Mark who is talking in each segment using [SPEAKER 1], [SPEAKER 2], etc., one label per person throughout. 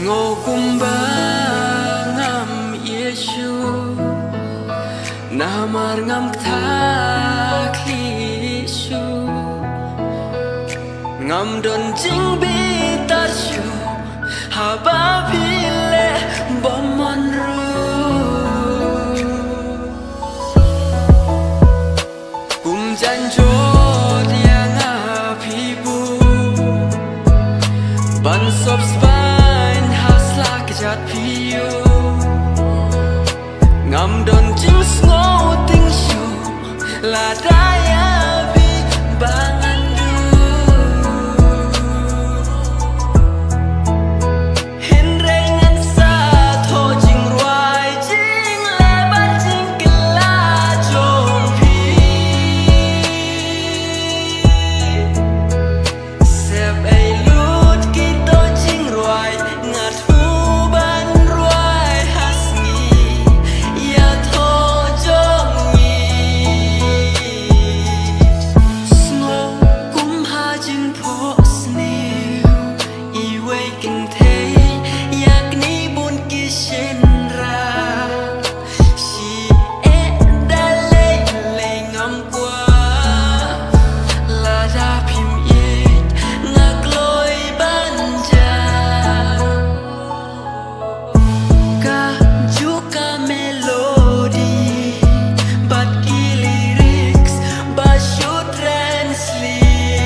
[SPEAKER 1] ngô cung ba ngam Yesu namar ngam thak lisu ngam don jing bi tashu haba pile bomon ru kum jan jo dia ngapi bu ban sop spine hasla kejat piu ngam don jing sngo ting shu la daya bi bangan du hin rengan sa tho jing ruai jing le ban jing kela jong pi sep ai lut ki to jing ruai ngat hu ban ruai hasni ya tho jong ni snow kum ha jing pho snew I wei kin the yak ni bun ki shen ra si e da le ngam kwa la da phim ye ngak loi ban ja ka ju ka melody but ki lyrics ba shu translate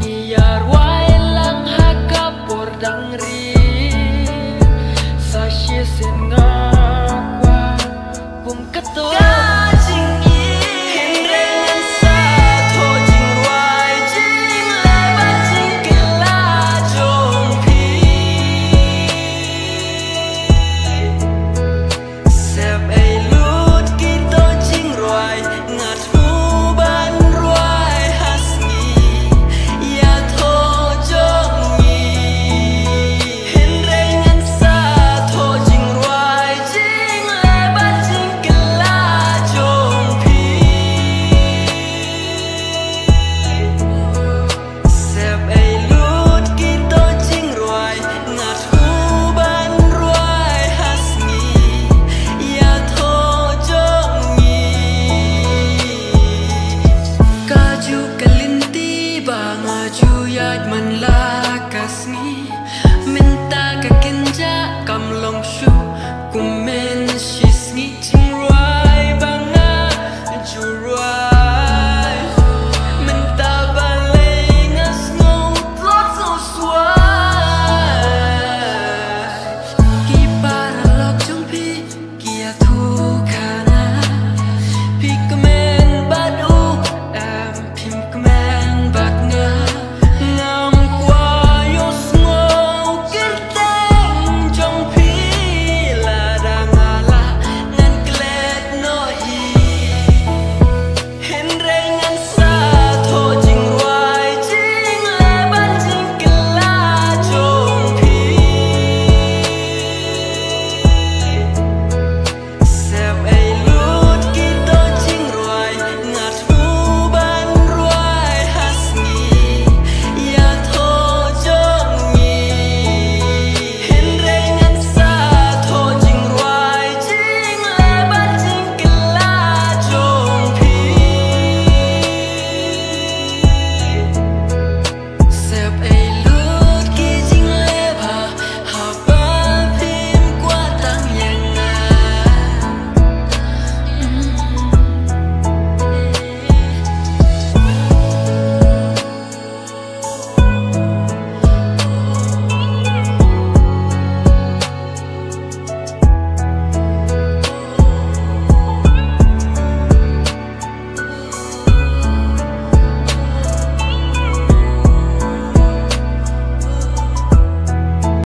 [SPEAKER 1] ni yar wai lang ha ka por dang ri sa she sen nga kwa kum ka to jing yi hin rengan sa tho jing ruai jing le ba jing ke la jong pi sep ai lut ki to jing ruai ngat hu ban ruai hasni ya tho jong ni hin rengan sa tho jing ruai jing le ba jing ke la jong pi sep ai lut ki to jing ruai ngat hu ban ruai hasni ya tho jong ni ka ju kalinti ba nga ju yat man la